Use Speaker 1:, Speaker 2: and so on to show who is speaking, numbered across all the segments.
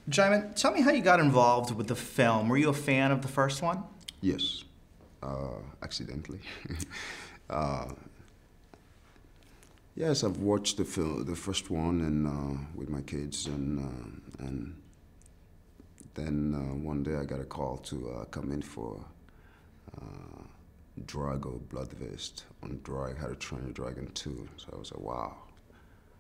Speaker 1: Djimon, tell me how you got involved with the film. Were you a fan of the first one?
Speaker 2: Yes, accidentally. Yes, I've watched the first one, and with my kids, and then one day I got a call to come in for Drago Blood Vest on How to Train Your Dragon 2. So I was like, wow.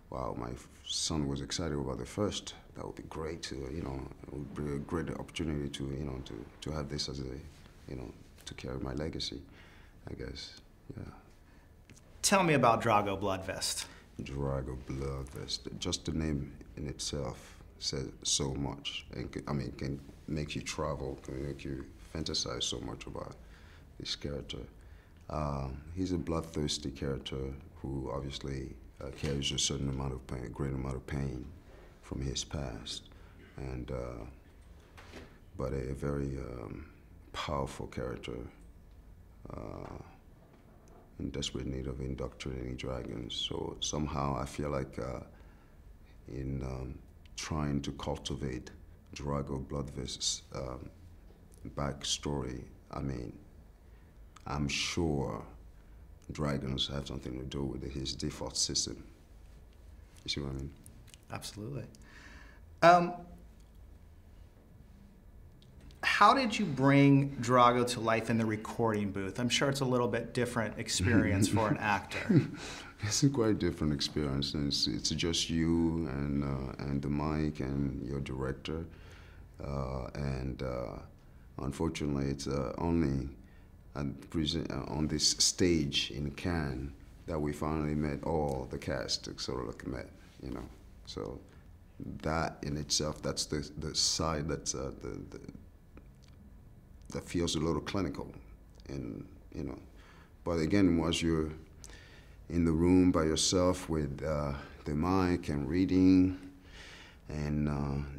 Speaker 2: Wow, my son was excited about the first. That would be great to, it would be a great opportunity to, to have this as a, to carry my legacy, I guess, yeah.
Speaker 1: Tell me about Drago Blood Vest.
Speaker 2: Drago Blood Vest, just the name in itself says so much. And can make you travel, can make you fantasize so much about this character. He's a bloodthirsty character who obviously carries a certain amount of pain, a great amount of pain from his past, and but a very powerful character in desperate need of indoctrinating dragons. So somehow I feel like in trying to cultivate Drago Bloodvest's backstory, I'm sure dragons have something to do with his default system. You see what I mean?
Speaker 1: Absolutely. How did you bring Drago to life in the recording booth? I'm sure it's a little bit different experience for an actor.
Speaker 2: It's a quite different experience. It's just you and the mic and your director. Unfortunately, it's only on this stage in Cannes that we finally met all the cast, sort of met, So that in itself, that's the side that's that feels a little clinical, and But again, once you're in the room by yourself with the mic and reading and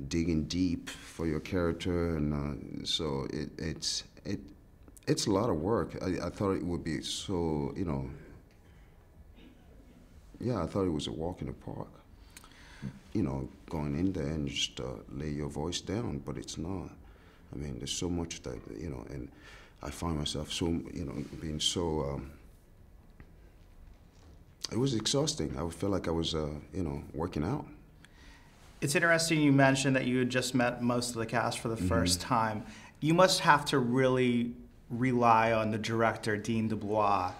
Speaker 2: digging deep for your character, and so it's a lot of work. I thought it would be so, yeah, I thought it was a walk in the park. Going in there and just lay your voice down, but it's not. There's so much that, and I find myself so, being so, it was exhausting. I would feel like I was, working out.
Speaker 1: It's interesting you mentioned that you had just met most of the cast for the first time. You must have to really rely on the director, Dean DeBlois,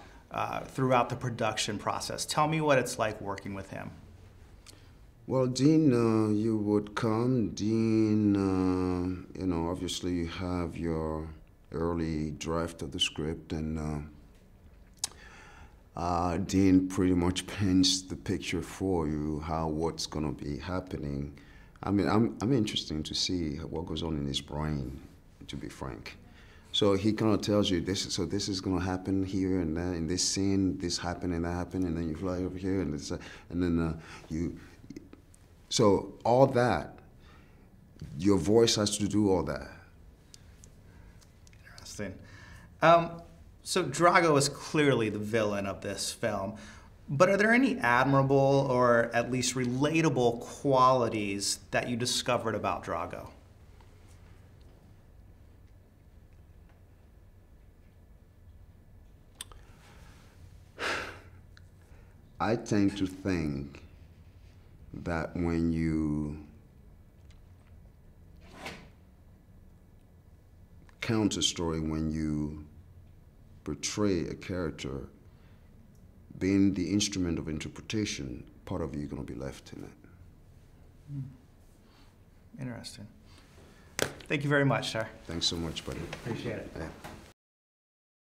Speaker 1: throughout the production process. Tell me what it's like working with him.
Speaker 2: Well, Dean, you would come. Dean, obviously you have your early draft of the script, and Dean pretty much paints the picture for you, what's gonna be happening. I'm interested to see what goes on in his brain, to be frank. So he kind of tells you this. So this is gonna happen here and that in this scene. This happened and that happened, and then you fly over here, and then you. So all that, your voice has to do all that.
Speaker 1: Interesting. So Drago is clearly the villain of this film, but are there any admirable or at least relatable qualities that you discovered about Drago?
Speaker 2: I tend to think that when you count a story, when you portray a character, being the instrument of interpretation, part of you is going to be left in it.
Speaker 1: Interesting. Thank you very much, sir.
Speaker 2: Thanks so much, buddy.
Speaker 1: Appreciate it.
Speaker 2: Yeah.